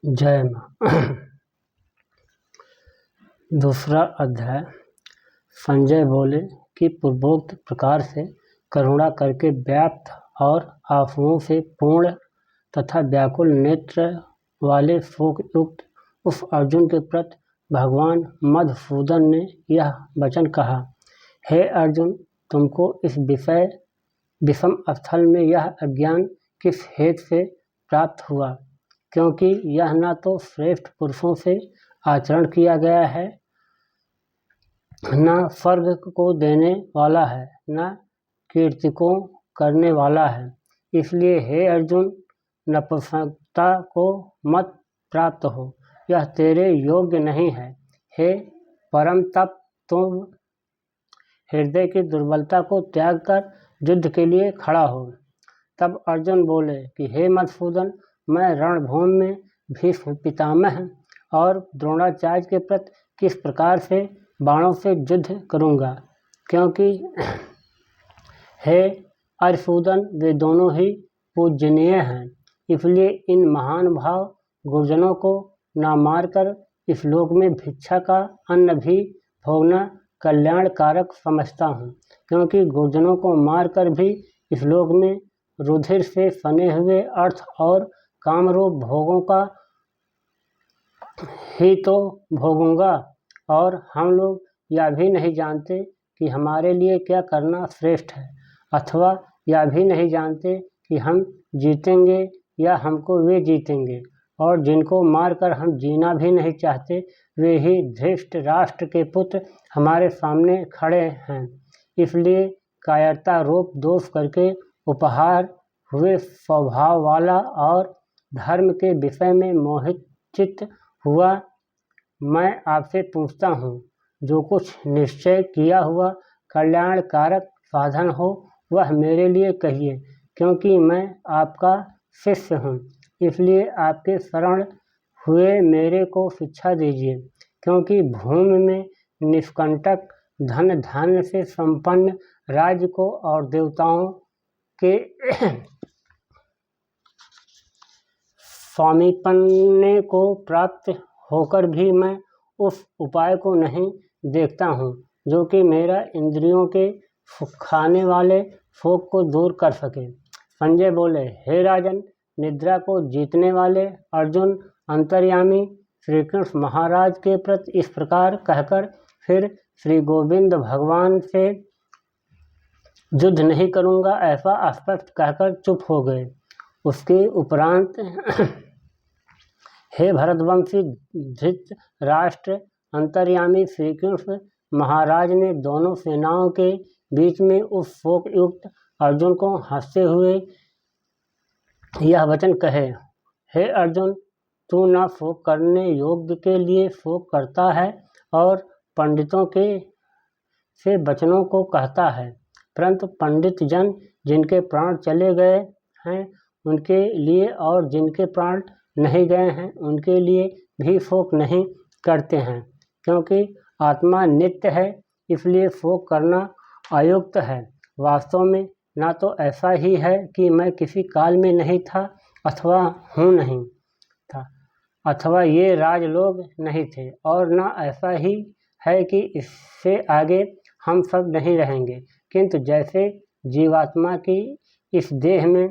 जय मां। दूसरा अध्याय। संजय बोले कि पूर्वोक्त प्रकार से करुणा करके व्याप्त और आंसुओं से पूर्ण तथा व्याकुल नेत्र वाले शोक युक्त उस अर्जुन के प्रति भगवान मधुसूदन ने यह वचन कहा, हे अर्जुन, तुमको इस विषम स्थल में यह अज्ञान किस हेतु से प्राप्त हुआ? क्योंकि यह न तो श्रेष्ठ पुरुषों से आचरण किया गया है, न स्वर्ग को देने वाला है, न कीर्ति को करने वाला है। इसलिए हे अर्जुन, नपुंसकता को मत प्राप्त हो, यह तेरे योग्य नहीं है। हे परम तप, तुम हृदय की दुर्बलता को त्याग कर युद्ध के लिए खड़ा हो। तब अर्जुन बोले कि हे मधुसूदन, मैं रणभूमि में भीष्म पितामह और द्रोणाचार्य के प्रति किस प्रकार से बाणों से युद्ध करूंगा? क्योंकि हे अरिसूदन, वे दोनों ही पूजनीय हैं। इसलिए इन महान भाव गुरुजनों को न मारकर इस लोक में भिक्षा का अन्न भी भोगना कल्याणकारक समझता हूँ, क्योंकि गुरुजनों को मारकर भी इस लोक में रुधिर से सने हुए अर्थ और कामरूप भोगों का ही तो भोगूंगा। और हम लोग यह भी नहीं जानते कि हमारे लिए क्या करना श्रेष्ठ है, अथवा यह भी नहीं जानते कि हम जीतेंगे या हमको वे जीतेंगे। और जिनको मारकर हम जीना भी नहीं चाहते, वे ही धृष्ट राष्ट्र के पुत्र हमारे सामने खड़े हैं। इसलिए कायरता रूप दोष करके उपहार हुए स्वभाव वाला और धर्म के विषय में मोहित चित्त हुआ मैं आपसे पूछता हूँ, जो कुछ निश्चय किया हुआ कल्याणकारक साधन हो वह मेरे लिए कहिए, क्योंकि मैं आपका शिष्य हूँ। इसलिए आपके शरण हुए मेरे को शिक्षा दीजिए, क्योंकि भूमि में निष्कंटक धन धान्य से संपन्न राज्य को और देवताओं के स्वामीपने को प्राप्त होकर भी मैं उस उपाय को नहीं देखता हूँ जो कि मेरा इंद्रियों के खाने वाले शोक को दूर कर सके। संजय बोले, हे राजन, निद्रा को जीतने वाले अर्जुन अंतर्यामी श्री कृष्ण महाराज के प्रति इस प्रकार कहकर फिर श्री गोविंद भगवान से युद्ध नहीं करूँगा ऐसा स्पष्ट कहकर चुप हो गए। उसके उपरांत हे भरतवंशी धृतराष्ट्र, अंतर्यामी श्री कृष्ण महाराज ने दोनों सेनाओं के बीच में उस शोक युक्त अर्जुन को हंसते हुए यह वचन कहे, हे अर्जुन, तू न शोक करने योग्य के लिए शोक करता है और पंडितों के से वचनों को कहता है, परंतु पंडित जन जिनके प्राण चले गए हैं उनके लिए और जिनके प्राण नहीं गए हैं उनके लिए भी शोक नहीं करते हैं। क्योंकि आत्मा नित्य है, इसलिए शोक करना अयुक्त है। वास्तव में ना तो ऐसा ही है कि मैं किसी काल में नहीं था अथवा हूँ नहीं था, अथवा ये राजलोग नहीं थे, और ना ऐसा ही है कि इससे आगे हम सब नहीं रहेंगे। किंतु जैसे जीवात्मा की इस देह में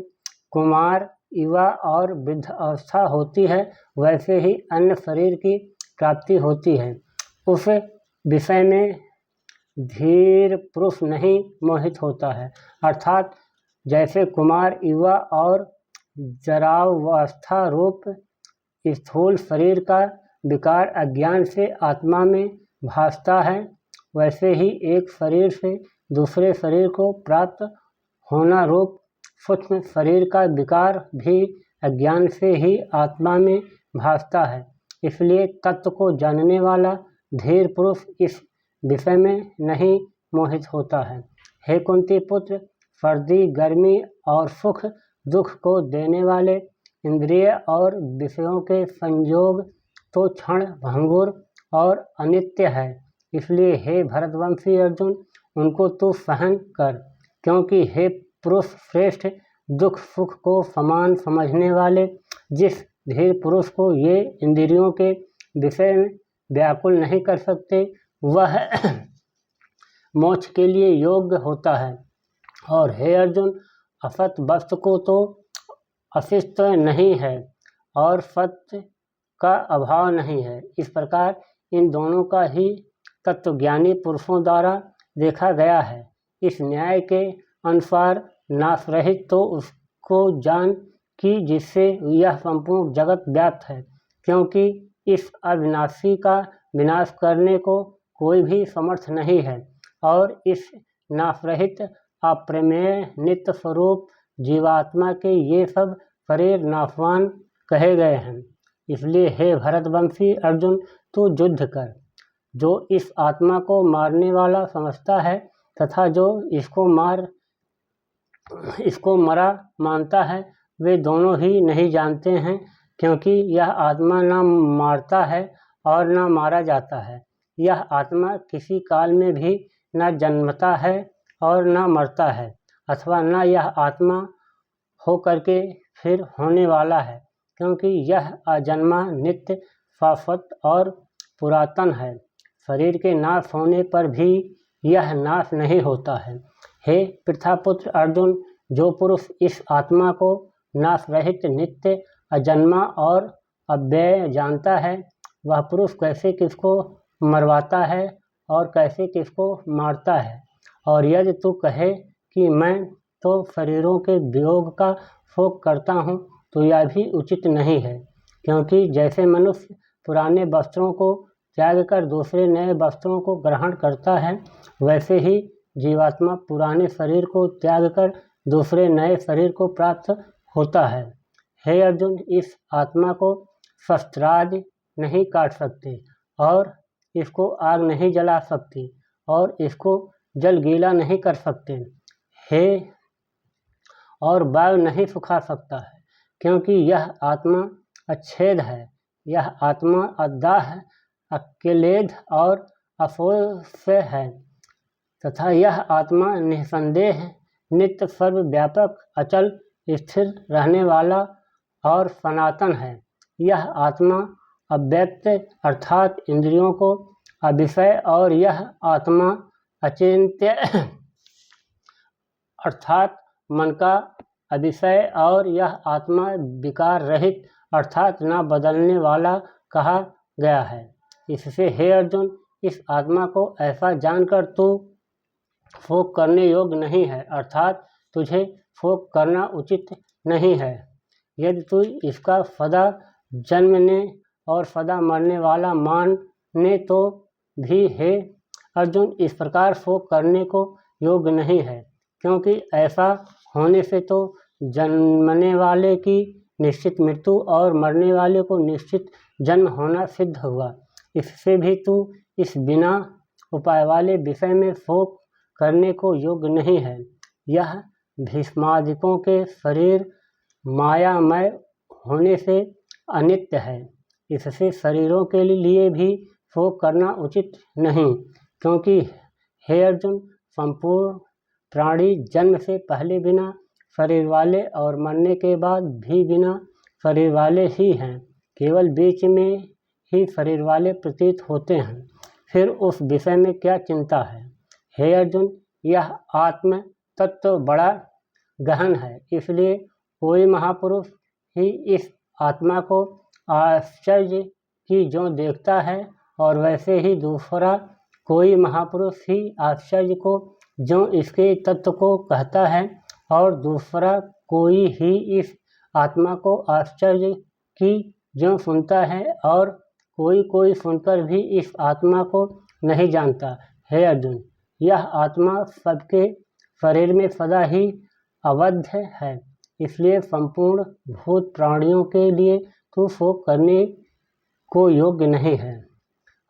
कुमार, युवा और वृद्ध अवस्था होती है, वैसे ही अन्य शरीर की प्राप्ति होती है। उस विषय में धीर पुरुष नहीं मोहित होता है। अर्थात जैसे कुमार, युवा और जरावस्था रूप स्थूल शरीर का विकार अज्ञान से आत्मा में भासता है, वैसे ही एक शरीर से दूसरे शरीर को प्राप्त होना रूप सूक्ष्म शरीर का विकार भी अज्ञान से ही आत्मा में भासता है। इसलिए तत्व को जानने वाला धीर पुरुष इस विषय में नहीं मोहित होता है। हे कुंती पुत्र, सर्दी, गर्मी और सुख दुख को देने वाले इंद्रिय और विषयों के संयोग तो क्षण भंगुर और अनित्य है। इसलिए हे भरतवंशी अर्जुन, उनको तू सहन कर, क्योंकि हे पुरुष श्रेष्ठ, दुख सुख को समान समझने वाले जिस धीर पुरुष को ये इंद्रियों के विषय में व्याकुल नहीं कर सकते, वह मोक्ष के लिए योग्य होता है। और हे अर्जुन, असत वस्तु को तो अस्तित्व नहीं है और सत्य का अभाव नहीं है। इस प्रकार इन दोनों का ही तत्वज्ञानी पुरुषों द्वारा देखा गया है। इस न्याय के अनुसार नाश रहित तो उसको जान कि जिससे यह संपूर्ण जगत व्याप्त है, क्योंकि इस अविनाशी का विनाश करने को कोई भी समर्थ नहीं है। और इस नाश रहित अप्रमेय नित्य स्वरूप जीवात्मा के ये सब शरीर नाशवान कहे गए हैं। इसलिए हे भरतवंशी अर्जुन, तू युद्ध कर। जो इस आत्मा को मारने वाला समझता है तथा जो इसको मरा मानता है, वे दोनों ही नहीं जानते हैं, क्योंकि यह आत्मा न मारता है और न मारा जाता है। यह आत्मा किसी काल में भी न जन्मता है और न मरता है, अथवा न यह आत्मा हो करके फिर होने वाला है, क्योंकि यह अजन्मा, नित्य, शाश्वत और पुरातन है। शरीर के नाश होने पर भी यह नाश नहीं होता है। हे पृथापुत्र अर्जुन, जो पुरुष इस आत्मा को नाश रहित, नित्य, अजन्मा और अव्यय जानता है, वह पुरुष कैसे किसको मरवाता है और कैसे किसको मारता है। और यदि तू कहे कि मैं तो शरीरों के वियोग का शोक करता हूँ, तो यह भी उचित नहीं है, क्योंकि जैसे मनुष्य पुराने वस्त्रों को त्याग कर दूसरे नए वस्त्रों को ग्रहण करता है, वैसे ही जीवात्मा पुराने शरीर को त्याग कर दूसरे नए शरीर को प्राप्त होता है। हे अर्जुन, इस आत्मा को शस्त्रादि नहीं काट सकते और इसको आग नहीं जला सकती और इसको जल गीला नहीं कर सकते, हे और वायु नहीं सुखा सकता है, क्योंकि यह आत्मा अच्छेद है। यह आत्मा अदाह, अकेलेद और अफोय है तथा यह आत्मा निसंदेह, नित्य, सर्वव्यापक, अचल, स्थिर रहने वाला और सनातन है। यह आत्मा अव्यक्त अर्थात इंद्रियों को अविषय और यह आत्मा अचिंत्य अर्थात मन का अविषय और यह आत्मा विकार रहित अर्थात न बदलने वाला कहा गया है। इससे हे अर्जुन, इस आत्मा को ऐसा जानकर तू शोक करने योग्य नहीं है, अर्थात तुझे शोक करना उचित नहीं है। यदि तू इसका सदा जन्मने और सदा मरने वाला माने तो भी हे अर्जुन, इस प्रकार शोक करने को योग्य नहीं है, क्योंकि ऐसा होने से तो जन्मने वाले की निश्चित मृत्यु और मरने वाले को निश्चित जन्म होना सिद्ध हुआ। इससे भी तू इस बिना उपाय वाले विषय में शोक करने को योग्य नहीं है। यह भीष्मादिकों के शरीर मायामय होने से अनित्य है। इससे शरीरों के लिए भी शोक करना उचित नहीं, क्योंकि हे अर्जुन, संपूर्ण प्राणी जन्म से पहले बिना शरीर वाले और मरने के बाद भी बिना शरीर वाले ही हैं। केवल बीच में ही शरीर वाले प्रतीत होते हैं। फिर उस विषय में क्या चिंता है। हे अर्जुन, यह आत्म तत्व बड़ा गहन है, इसलिए कोई महापुरुष ही इस आत्मा को आश्चर्य की जो देखता है और वैसे ही दूसरा कोई महापुरुष ही आश्चर्य को जो इसके तत्व को कहता है और दूसरा कोई ही इस आत्मा को आश्चर्य की जो सुनता है और कोई सुनकर भी इस आत्मा को नहीं जानता। हे अर्जुन, यह आत्मा सबके शरीर में सदा ही अवध है, इसलिए संपूर्ण भूत प्राणियों के लिए तू शोक करने को योग्य नहीं है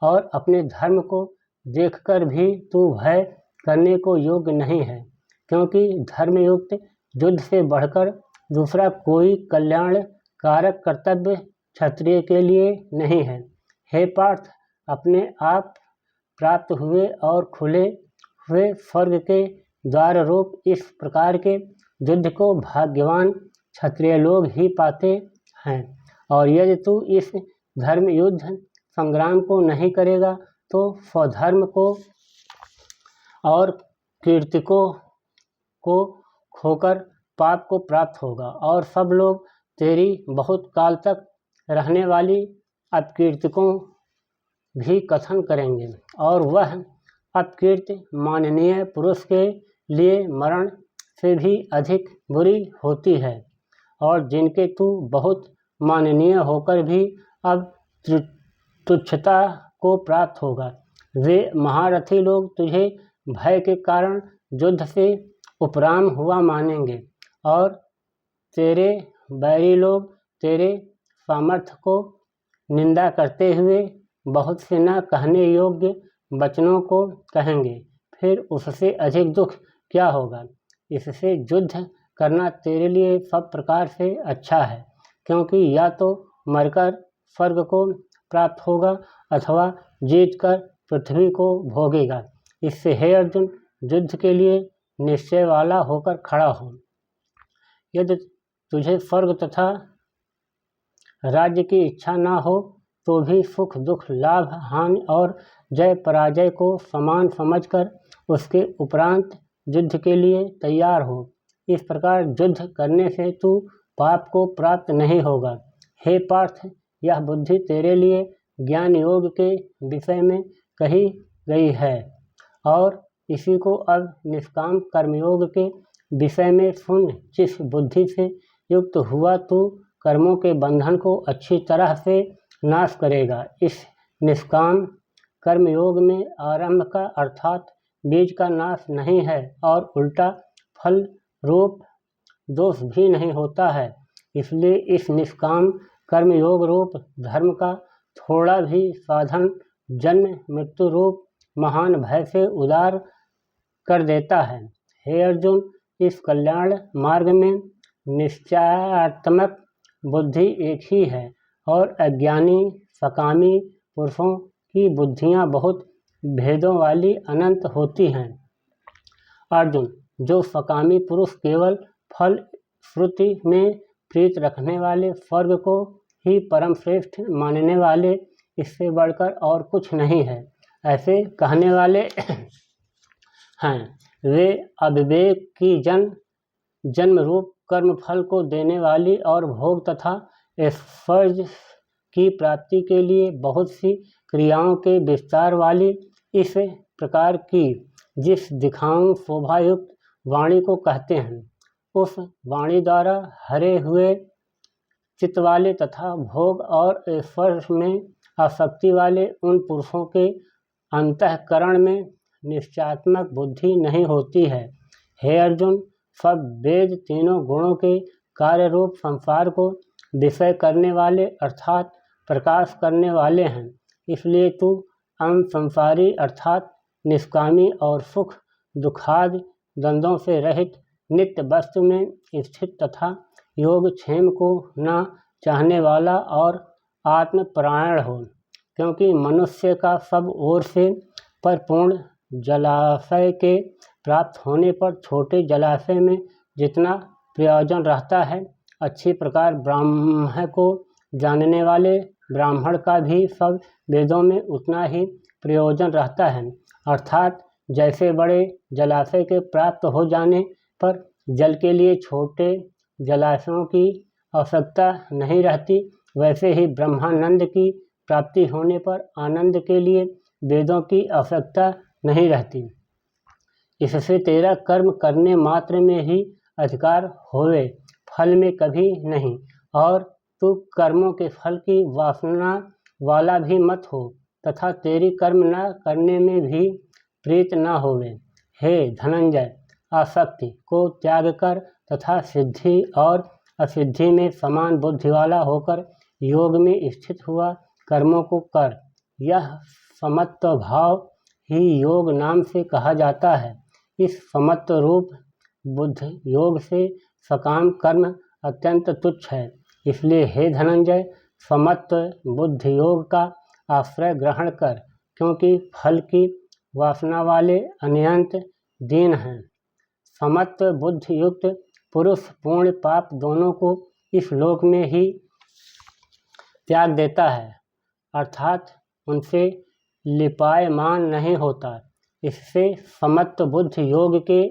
और अपने धर्म को देखकर भी तू भय करने को योग्य नहीं है, क्योंकि धर्मयुक्त युद्ध से बढ़कर दूसरा कोई कल्याण कारक कर्तव्य क्षत्रिय के लिए नहीं है। हे पार्थ, अपने आप प्राप्त हुए और खुले हुए स्वर्ग के द्वार रूप इस प्रकार के युद्ध को भाग्यवान क्षत्रिय लोग ही पाते हैं। और यदि तू इस धर्म युद्ध संग्राम को नहीं करेगा तो स्वधर्म को और कीर्तिकों को खोकर पाप को प्राप्त होगा और सब लोग तेरी बहुत काल तक रहने वाली अपकीर्तिकों भी कथन करेंगे और वह अपकीर्ति माननीय पुरुष के लिए मरण से भी अधिक बुरी होती है और जिनके तू बहुत माननीय होकर भी अब तुच्छता को प्राप्त होगा। वे महारथी लोग तुझे भय के कारण युद्ध से उपराम हुआ मानेंगे और तेरे बैरी लोग तेरे सामर्थ्य को निंदा करते हुए बहुत से न कहने योग्य वचनों को कहेंगे। फिर उससे अधिक दुख क्या होगा। इससे युद्ध करना तेरे लिए सब प्रकार से अच्छा है, क्योंकि या तो मरकर स्वर्ग को प्राप्त होगा अथवा जीतकर पृथ्वी को भोगेगा। इससे हे अर्जुन, युद्ध के लिए निश्चय वाला होकर खड़ा हो। यदि तुझे स्वर्ग तथा राज्य की इच्छा न हो तो भी सुख दुख लाभ हानि और जय पराजय को समान समझकर उसके उपरांत युद्ध के लिए तैयार हो। इस प्रकार युद्ध करने से तू पाप को प्राप्त नहीं होगा। हे पार्थ, यह बुद्धि तेरे लिए ज्ञान योग के विषय में कही गई है और इसी को अब निष्काम कर्मयोग के विषय में सुन। जिस बुद्धि से युक्त हुआ तू कर्मों के बंधन को अच्छी तरह से नाश करेगा। इस निष्काम कर्मयोग में आरंभ का अर्थात बीज का नाश नहीं है और उल्टा फल रूप दोष भी नहीं होता है। इसलिए इस निष्काम कर्मयोग रूप धर्म का थोड़ा भी साधन जन्म मृत्यु रूप महान भय से उदार कर देता है। हे अर्जुन, इस कल्याण मार्ग में निश्चयात्मक बुद्धि एक ही है और अज्ञानी सकामी पुरुषों की बुद्धियां बहुत भेदों वाली अनंत होती हैं। अर्जुन, जो सकामी पुरुष केवल फल श्रुति में प्रीत रखने वाले स्वर्ग को ही परम श्रेष्ठ मानने वाले, इससे बढ़कर और कुछ नहीं है, ऐसे कहने वाले हैं। वे अविवेक की जन्म रूप कर्म फल को देने वाली और भोग तथा ऐश्वर्य की प्राप्ति के लिए बहुत सी क्रियाओं के विस्तार वाली इस प्रकार की जिस दिखाऊं शोभायुक्त वाणी को कहते हैं। उस वाणी द्वारा हरे हुए चित्त वाले तथा भोग और ऐश्वर्य में आसक्ति वाले उन पुरुषों के अंतःकरण में निश्चयात्मक बुद्धि नहीं होती है। हे अर्जुन, सब वेद तीनों गुणों के कार्य रूप संसार को विषय करने वाले अर्थात प्रकाश करने वाले हैं। इसलिए तू संसारी अर्थात निष्कामी और सुख दुखादि द्वंद्वों से रहित नित्य वस्तु में स्थित तथा योगक्षेम को न चाहने वाला और आत्मपरायण हो, क्योंकि मनुष्य का सब ओर से परिपूर्ण जलाशय के प्राप्त होने पर छोटे जलाशय में जितना प्रयोजन रहता है, अच्छी प्रकार ब्राह्मण को जानने वाले ब्राह्मण का भी सब वेदों में उतना ही प्रयोजन रहता है। अर्थात जैसे बड़े जलाशय के प्राप्त हो जाने पर जल के लिए छोटे जलाशयों की आवश्यकता नहीं रहती, वैसे ही ब्रह्मानंद की प्राप्ति होने पर आनंद के लिए वेदों की आवश्यकता नहीं रहती। इससे तेरा कर्म करने मात्र में ही अधिकार होवे, फल में कभी नहीं, और तू कर्मों के फल की वासना वाला भी मत हो तथा तेरी कर्म न करने में भी प्रीत न होवे। हे धनंजय, आसक्ति को त्याग कर तथा सिद्धि और असिद्धि में समान बुद्धि वाला होकर योग में स्थित हुआ कर्मों को कर। यह समत्व भाव ही योग नाम से कहा जाता है। इस समत्व रूप बुद्ध योग से सकाम कर्म अत्यंत तुच्छ है। इसलिए हे धनंजय, समत्व बुद्धि योग का आश्रय ग्रहण कर, क्योंकि फल की वासना वाले अनंत दीन हैं। समत्व बुद्धि युक्त पुरुष पूर्ण पाप दोनों को इस लोक में ही त्याग देता है, अर्थात उनसे लिपायमान नहीं होता। इससे समत्व बुद्ध योग के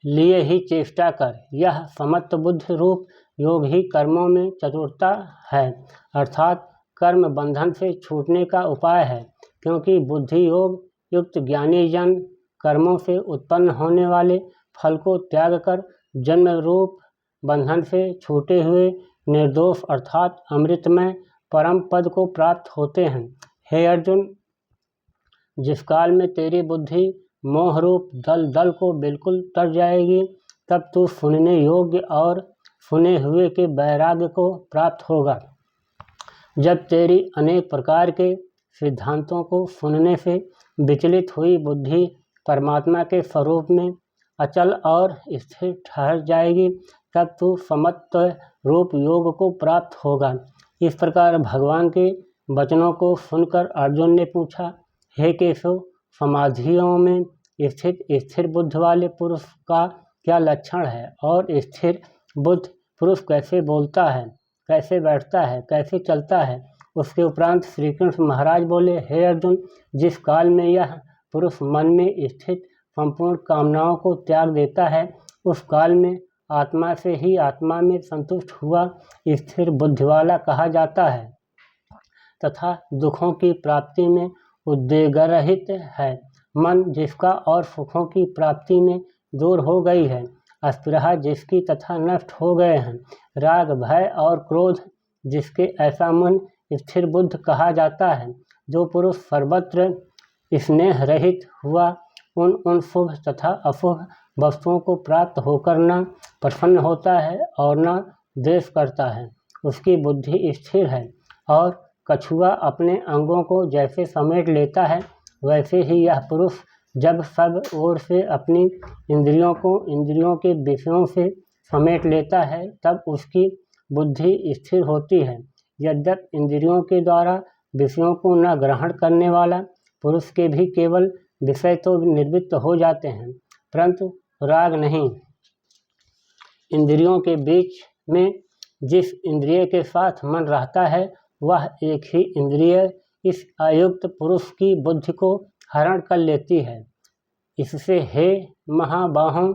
लिए ही चेष्टा कर। यह समत्व बुद्ध रूप योग ही कर्मों में चतुरता है, अर्थात कर्म बंधन से छूटने का उपाय है, क्योंकि बुद्धि योग युक्त ज्ञानी जन कर्मों से उत्पन्न होने वाले फल को त्याग कर जन्म रूप बंधन से छूटे हुए निर्दोष अर्थात अमृतमय परम पद को प्राप्त होते हैं। हे अर्जुन, जिस काल में तेरी बुद्धि मोह रूप दल को बिल्कुल तर जाएगी, तब तू सुनने योग्य और सुने हुए के वैराग्य को प्राप्त होगा। जब तेरी अनेक प्रकार के सिद्धांतों को सुनने से विचलित हुई बुद्धि परमात्मा के स्वरूप में अचल और स्थिर ठहर जाएगी, तब तू समत्व रूप योग को प्राप्त होगा। इस प्रकार भगवान के वचनों को सुनकर अर्जुन ने पूछा, हे केशव, समाधियों में स्थिर बुद्ध वाले पुरुष का क्या लक्षण है, और स्थिर बुद्ध पुरुष कैसे बोलता है, कैसे बैठता है, कैसे चलता है? उसके उपरांत श्री कृष्ण महाराज बोले, हे अर्जुन, जिस काल में यह पुरुष मन में स्थित संपूर्ण कामनाओं को त्याग देता है, उस काल में आत्मा से ही आत्मा में संतुष्ट हुआ स्थिर बुद्धि वाला कहा जाता है, तथा दुखों की प्राप्ति में उद्वेगरहित है। मन जिसका और सुखों की प्राप्ति में दूर हो गई है, अस्पृहा जिसकी तथा नष्ट हो गए हैं, राग भय और क्रोध जिसके, ऐसा मन स्थिर बुद्ध कहा जाता है। जो पुरुष सर्वत्र स्नेह रहित हुआ उन शुभ तथा अशुभ वस्तुओं को प्राप्त होकर न प्रसन्न होता है और न द्वेष करता है, उसकी बुद्धि स्थिर है। और कछुआ अपने अंगों को जैसे समेट लेता है, वैसे ही यह पुरुष जब सब ओर से अपनी इंद्रियों को इंद्रियों के विषयों से समेट लेता है, तब उसकी बुद्धि स्थिर होती है। यद्यपि इंद्रियों के द्वारा विषयों को न ग्रहण करने वाला पुरुष के भी केवल विषय तो निर्वृत्त हो जाते हैं, परंतु राग नहीं। इंद्रियों के बीच में जिस इंद्रिय के साथ मन रहता है, वह एक ही इंद्रिय इस अयुक्त पुरुष की बुद्धि को हरण कर लेती है। इससे हे महाबाहों,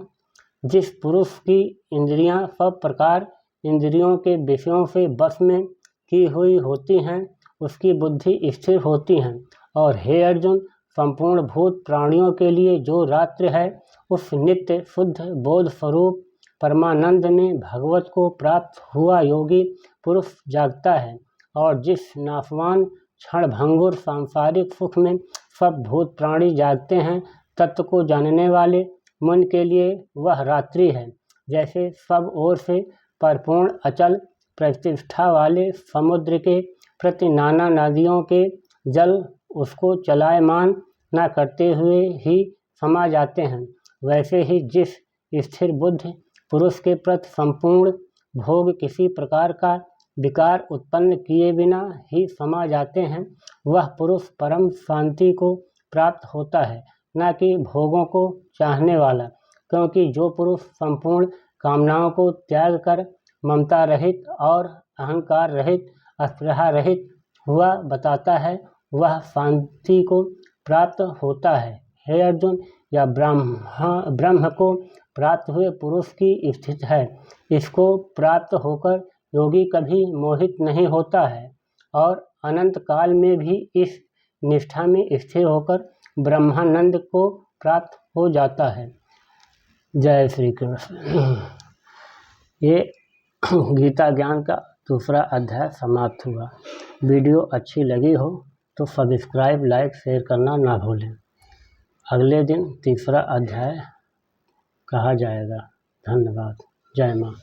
जिस पुरुष की इंद्रियां सब प्रकार इंद्रियों के विषयों से बस में की हुई होती हैं, उसकी बुद्धि स्थिर होती हैं। और हे अर्जुन, संपूर्ण भूत प्राणियों के लिए जो रात्रि है, उस नित्य शुद्ध बोध स्वरूप परमानंद में भगवत को प्राप्त हुआ योगी पुरुष जागता है। और जिस नाशवान क्षणभंगुर सांसारिक सुख में सब भूत प्राणी जागते हैं, तत्व को जानने वाले मन के लिए वह रात्रि है। जैसे सब ओर से परिपूर्ण अचल प्रतिष्ठा वाले समुद्र के प्रति नाना नदियों के जल उसको चलायमान न करते हुए ही समा जाते हैं, वैसे ही जिस स्थिर बुद्ध पुरुष के प्रति संपूर्ण भोग किसी प्रकार का विकार उत्पन्न किए बिना ही समा जाते हैं, वह पुरुष परम शांति को प्राप्त होता है, न कि भोगों को चाहने वाला। क्योंकि जो पुरुष संपूर्ण कामनाओं को त्याग कर ममता रहित और अहंकार रहित, अस्पृहा रहित हुआ बताता है, वह शांति को प्राप्त होता है। हे अर्जुन, यह ब्रह्म को प्राप्त हुए पुरुष की स्थिति है। इसको प्राप्त होकर योगी कभी मोहित नहीं होता है और अनंत काल में भी इस निष्ठा में स्थिर होकर ब्रह्मानंद को प्राप्त हो जाता है। जय श्री कृष्ण। ये गीता ज्ञान का दूसरा अध्याय समाप्त हुआ। वीडियो अच्छी लगी हो तो सब्सक्राइब, लाइक, शेयर करना ना भूलें। अगले दिन तीसरा अध्याय कहा जाएगा। धन्यवाद। जय माँ।